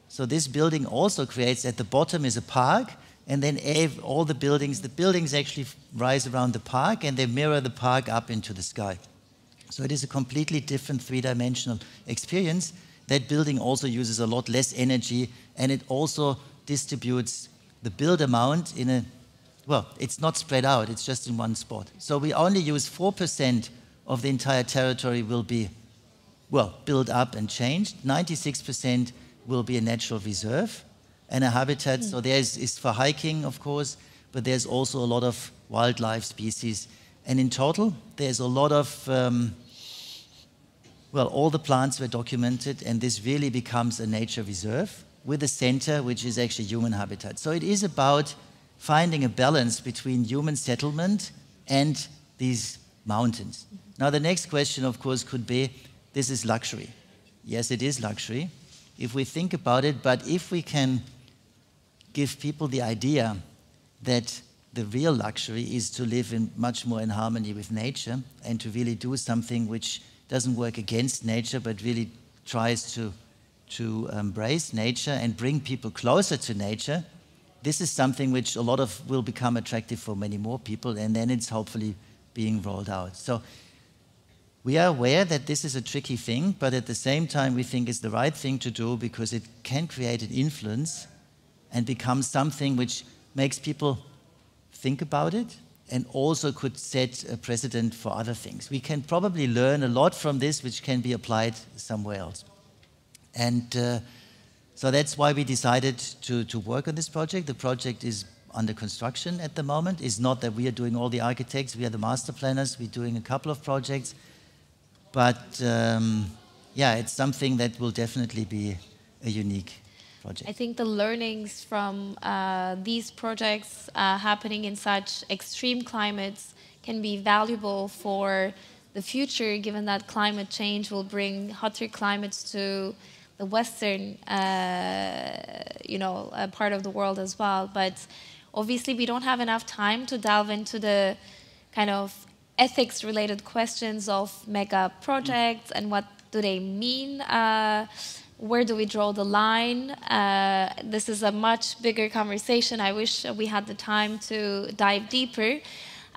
S3: So this building also creates, at the bottom is a park, and then all the buildings actually rise around the park, and they mirror the park up into the sky. So it is a completely different three-dimensional experience. That building also uses a lot less energy, and it also distributes the build amount in a, well, it's not spread out, it's just in one spot. So we only use 4% of the entire territory will be, well, built up and changed. 96% will be a natural reserve and a habitat. So is for hiking, of course, but there's also a lot of wildlife species. And in total, there's a lot of, well, all the plants were documented, and this really becomes a nature reserve with a center, which is actually human habitat. So it is about finding a balance between human settlement and these mountains. Now, the next question, of course, could be, this is luxury. Yes, it is luxury, if we think about it, but if we can give people the idea that the real luxury is to live much more in harmony with nature and to really do something which doesn't work against nature, but really tries to embrace nature and bring people closer to nature, this is something which a lot of will become attractive for many more people, and then it's hopefully being rolled out. So we are aware that this is a tricky thing, but at the same time we think it's the right thing to do because it can create an influence and become something which makes people think about it and also could set a precedent for other things. We can probably learn a lot from this which can be applied somewhere else. And so that's why we decided to work on this project. The project is under construction at the moment. It's not that we are doing all the architects, we are the master planners, we're doing a couple of projects. But yeah, it's something that will definitely be a unique project.
S2: I think the learnings from these projects happening in such extreme climates can be valuable for the future, given that climate change will bring hotter climates to the western part of the world as well. But obviously we don't have enough time to delve into the kind of ethics-related questions of mega projects and what do they mean, where do we draw the line. This is a much bigger conversation. I wish we had the time to dive deeper.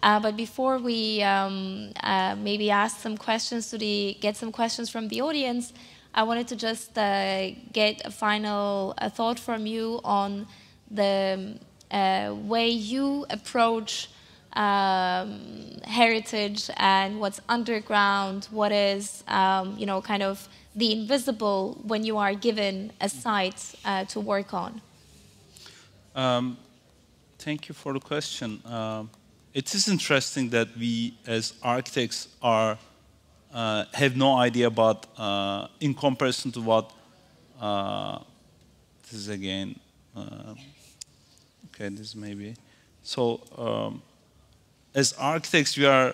S2: But before we maybe ask some questions get some questions from the audience, I wanted to just get a final thought from you on the way you approach heritage and what's underground, what is, you know, kind of the invisible when you are given a site to work on?
S4: Thank you for the question. It is interesting that we, as architects, have no idea about, in comparison to what, this is again, okay, this maybe. So, as architects, we are,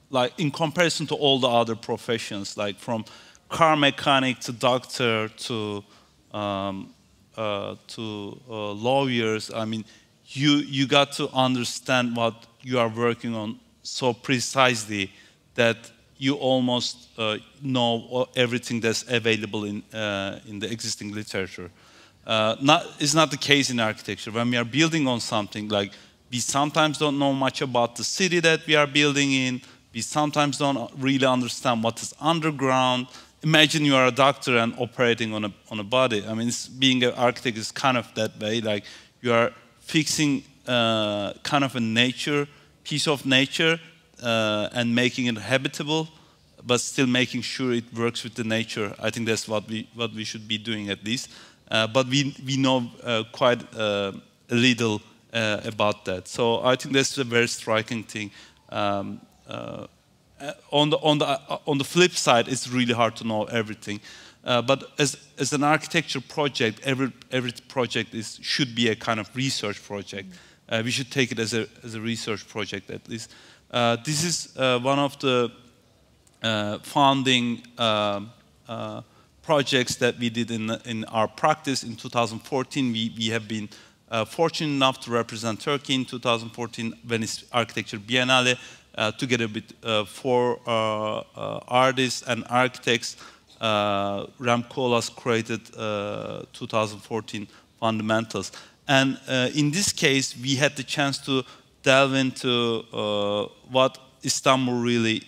S4: like, in comparison to all the other professions, like from car mechanic to doctor to lawyers, I mean, you got to understand what you are working on so precisely that you almost know everything that's available in the existing literature. It's not the case in architecture. When we are building on something, like, we sometimes don't know much about the city that we are building in. We sometimes don't really understand what is underground. Imagine you are a doctor and operating on a body. I mean, being an architect is kind of that way. Like, you are fixing kind of a piece of nature and making it habitable, but still making sure it works with the nature. I think that's what we should be doing at least. But we know quite a little about that. So I think that's a very striking thing. On the flip side, it's really hard to know everything. But as an architecture project, every project should be a kind of research project. We should take it as a research project at least. This is one of the founding projects that we did in our practice in 2014. We have been fortunate enough to represent Turkey in 2014 Venice Architecture Biennale, together with 4 artists and architects. Rem Koolhaas created 2014 fundamentals. And in this case, we had the chance to delve into what Istanbul really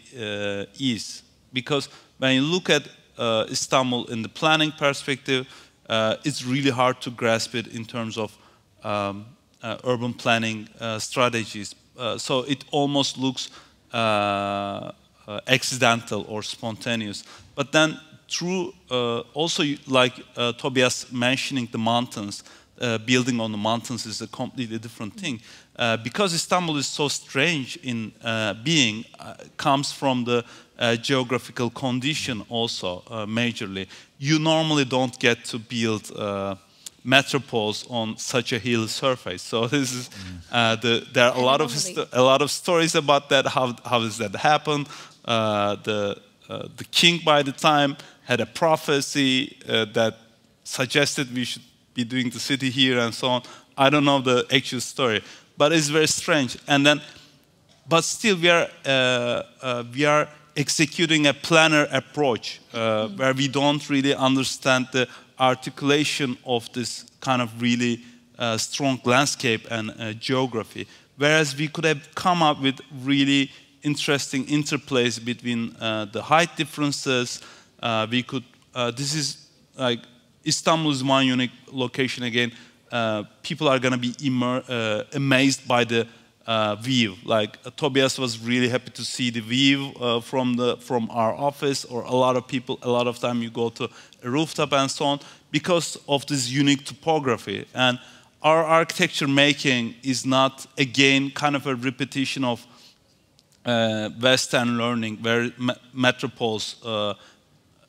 S4: is. Because when you look at Istanbul in the planning perspective, it's really hard to grasp it in terms of urban planning strategies. So it almost looks accidental or spontaneous. But then through also, like Tobias mentioning the mountains, building on the mountains is a completely different thing. Because Istanbul is so strange in being, comes from the geographical condition also, majorly. You normally don't get to build metropoles on such a hill surface. So this is there are a lot of stories about that. How does that happen? The king by the time had a prophecy that suggested we should be doing the city here and so on. I don't know the actual story, but it's very strange. And then, but still we are executing a planner approach where we don't really understand the articulation of this kind of really strong landscape and geography. Whereas we could have come up with really interesting interplays between the height differences. We could, this is like, Istanbul is one unique location again. People are going to be amazed by the view. Like Tobias was really happy to see the view from our office, or a lot of people, a lot of time you go to a rooftop and so on, because of this unique topography. And our architecture making is not, again, kind of a repetition of Western learning, where metropoles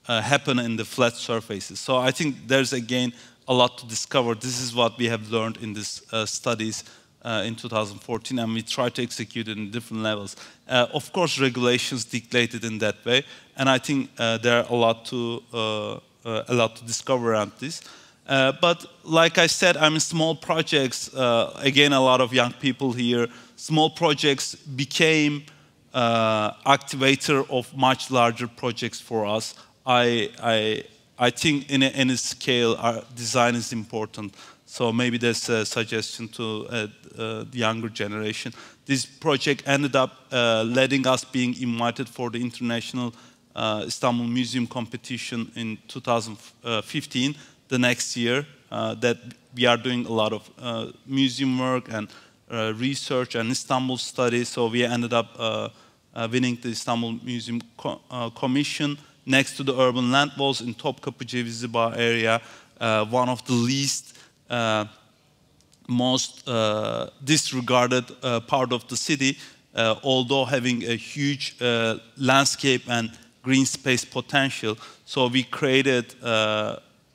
S4: happen in the flat surfaces. So I think there's, again, a lot to discover. This is what we have learned in these studies in 2014, and we try to execute it in different levels. Of course, regulations dictate it in that way, and I think there are a lot to discover around this. But like I said, I mean, small projects, again, a lot of young people here, small projects became activator of much larger projects for us. I think in any scale, our design is important. So maybe that's a suggestion to the younger generation. This project ended up letting us being invited for the International Istanbul Museum competition in 2015, the next year, that we are doing a lot of museum work and research and Istanbul study. So we ended up winning the Istanbul Museum Commission next to the urban land walls in Topkapı Cevizli area, one of the least most disregarded part of the city, although having a huge landscape and green space potential. So we created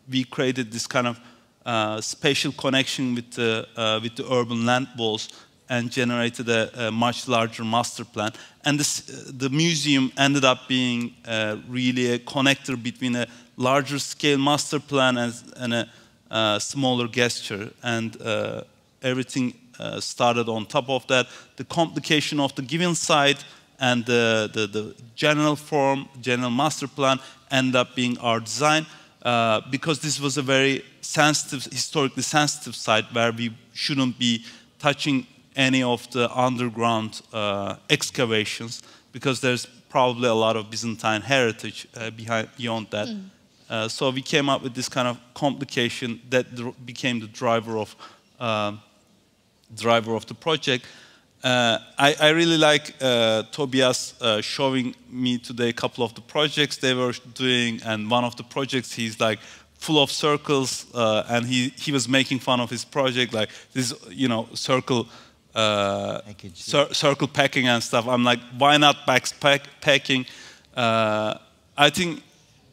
S4: this kind of spatial connection with the urban land walls and generated a much larger master plan. And the museum ended up being really a connector between a larger scale master plan and a smaller gesture. And everything started on top of that. The complication of the given site and the general form, general master plan ended up being our design. Because this was a very sensitive, historically sensitive site where we shouldn't be touching any of the underground excavations, because there's probably a lot of Byzantine heritage beyond that. So we came up with this kind of complication that became the driver of the project. I really like Tobias showing me today a couple of the projects they were doing, and one of the projects he's like full of circles, and he was making fun of his project, like this, you know, circle packing and stuff. I'm like, why not packing? I think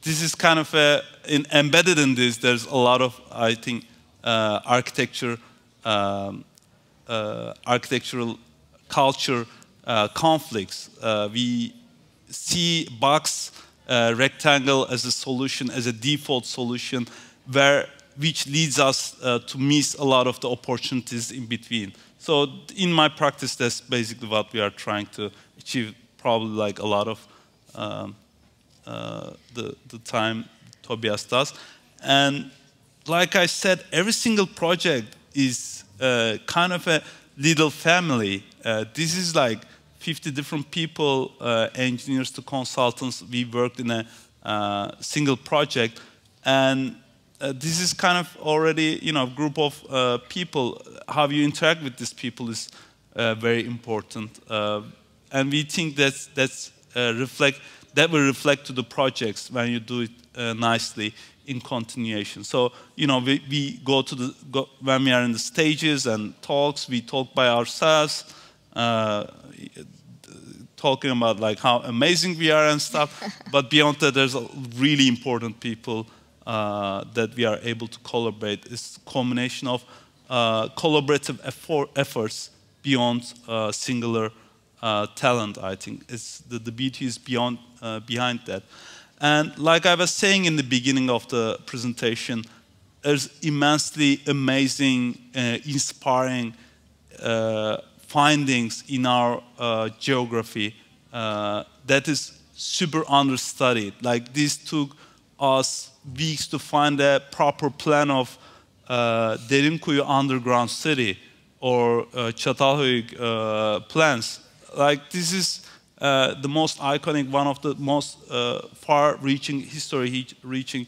S4: this is kind of embedded in this. There's a lot of, I think, architectural culture conflicts. We see box rectangle as a solution, as a default solution, which leads us to miss a lot of the opportunities in between. So in my practice, that's basically what we are trying to achieve, probably like a lot of the time Tobias does. And like I said, every single project is kind of a little family. This is like 50 different people, engineers to consultants. We worked in a single project, and this is kind of already, you know, group of people. How you interact with these people is very important, and we think that will reflect to the projects when you do it nicely in continuation. So, you know, we go when we are in the stages and talks, we talk by ourselves, talking about like how amazing we are and stuff. But beyond that, there's really important people that we are able to collaborate. It's a combination of collaborative efforts beyond singular talent, I think. It's the beauty is behind that. And like I was saying in the beginning of the presentation, there's immensely amazing, inspiring findings in our geography that is super understudied. Like this took us weeks to find a proper plan of Derinkuyu underground city or Çatalhöyük plans. Like this is the most iconic, one of the most far-reaching, history-reaching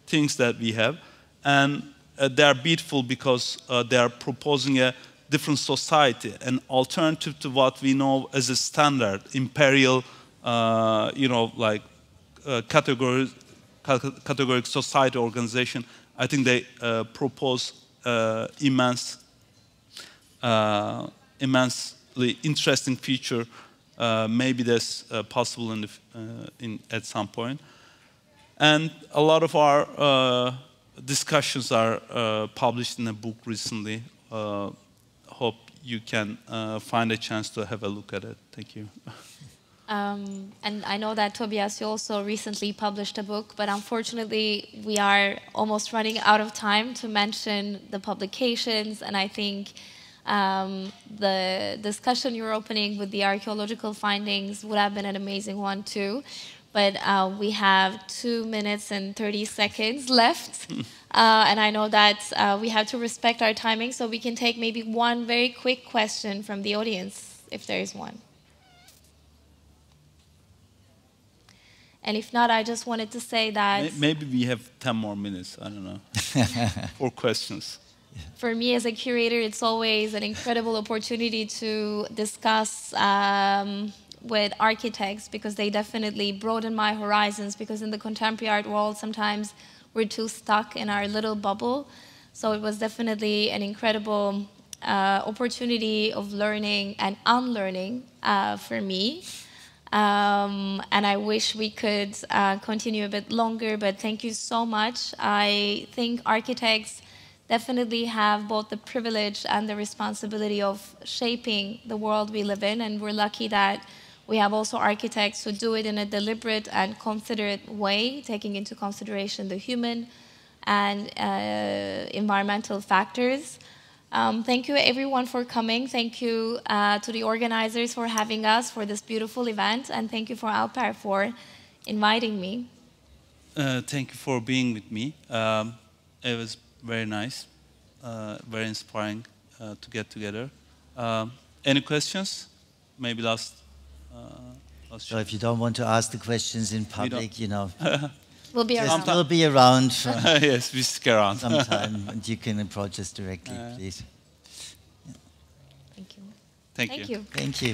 S4: things that we have. And they are beautiful because they are proposing a different society, an alternative to what we know as a standard, imperial, you know, like categoric society organization. I think they propose immensely interesting future. Maybe that's possible at some point. And a lot of our discussions are published in a book recently. Hope you can find a chance to have a look at it. Thank you.
S2: And I know that Tobias, you also recently published a book, but unfortunately we are almost running out of time to mention the publications, and I think the discussion you're opening with the archaeological findings would have been an amazing one too. But we have 2 minutes and 30 seconds left, and I know that we have to respect our timing, so we can take maybe one very quick question from the audience, if there is one. And if not, I just wanted to say that...
S4: Maybe we have 10 more minutes, I don't know, for questions.
S2: For me as a curator, it's always an incredible opportunity to discuss with architects, because they definitely broaden my horizons, because in the contemporary art world sometimes we're too stuck in our little bubble. So it was definitely an incredible opportunity of learning and unlearning for me. And I wish we could continue a bit longer, but thank you so much. I think architects definitely have both the privilege and the responsibility of shaping the world we live in, and we're lucky that we have also architects who do it in a deliberate and considerate way, taking into consideration the human and environmental factors. Thank you everyone for coming. Thank you to the organizers for having us for this beautiful event, and thank you for Alper for inviting me.
S4: Thank you for being with me. It was very nice, very inspiring to get together. Any questions? Maybe last
S3: So if you don't want to ask the questions in public, you know,
S2: we'll be around.
S3: We'll be around.
S4: Yes, we stick around.
S3: Sometime, and you can approach us directly, please.
S2: Thank you.
S4: Thank you.
S3: Thank you.